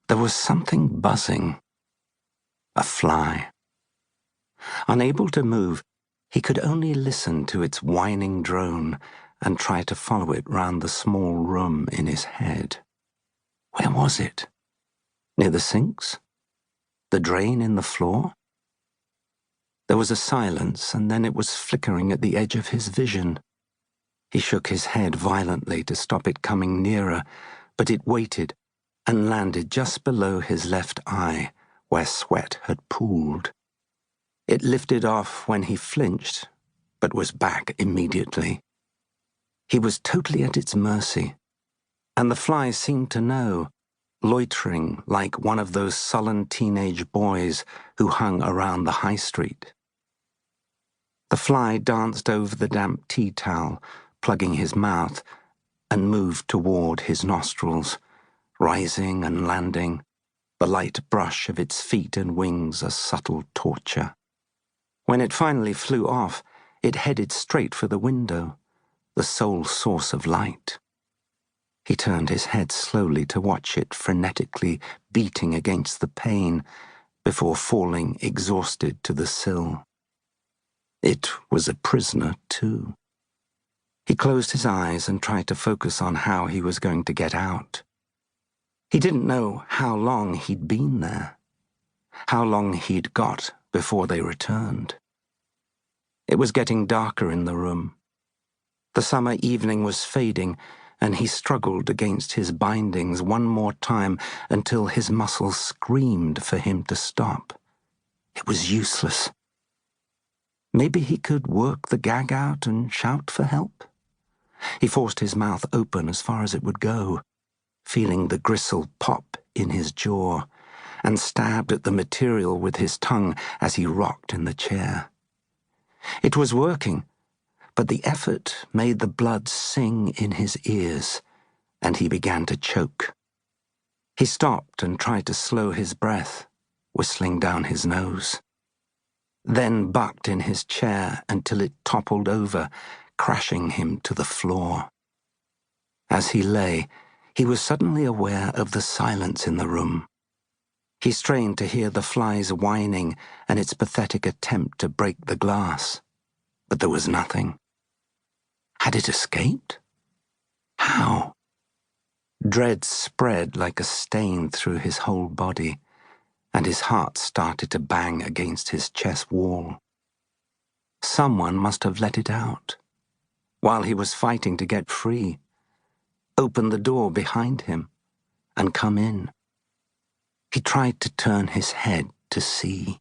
There was something buzzing. A fly. Unable to move, he could only listen to its whining drone and try to follow it round the small room in his head. Where was it? Near the sinks? The drain in the floor? There was a silence, and then it was flickering at the edge of his vision. He shook his head violently to stop it coming nearer, but it waited and landed just below his left eye, where sweat had pooled. It lifted off when he flinched, but was back immediately. He was totally at its mercy, and the fly seemed to know, loitering like one of those sullen teenage boys who hung around the high street. The fly danced over the damp tea towel, plugging his mouth, and moved toward his nostrils, rising and landing, the light brush of its feet and wings a subtle torture. When it finally flew off, it headed straight for the window, the sole source of light. He turned his head slowly to watch it frenetically beating against the pane before falling exhausted to the sill. It was a prisoner, too. He closed his eyes and tried to focus on how he was going to get out. He didn't know how long he'd been there, how long he'd got before they returned. It was getting darker in the room. The summer evening was fading, and he struggled against his bindings one more time until his muscles screamed for him to stop. It was useless. Maybe he could work the gag out and shout for help. He forced his mouth open as far as it would go, feeling the gristle pop in his jaw, and stabbed at the material with his tongue as he rocked in the chair. It was working, but the effort made the blood sing in his ears, and he began to choke. He stopped and tried to slow his breath, whistling down his nose, then bucked in his chair until it toppled over, crashing him to the floor. As he lay, he was suddenly aware of the silence in the room. He strained to hear the fly's whining and its pathetic attempt to break the glass, but there was nothing. Had it escaped? How? Dread spread like a stain through his whole body, and his heart started to bang against his chest wall. Someone must have let it out, while he was fighting to get free, open the door behind him, and come in. He tried to turn his head to see.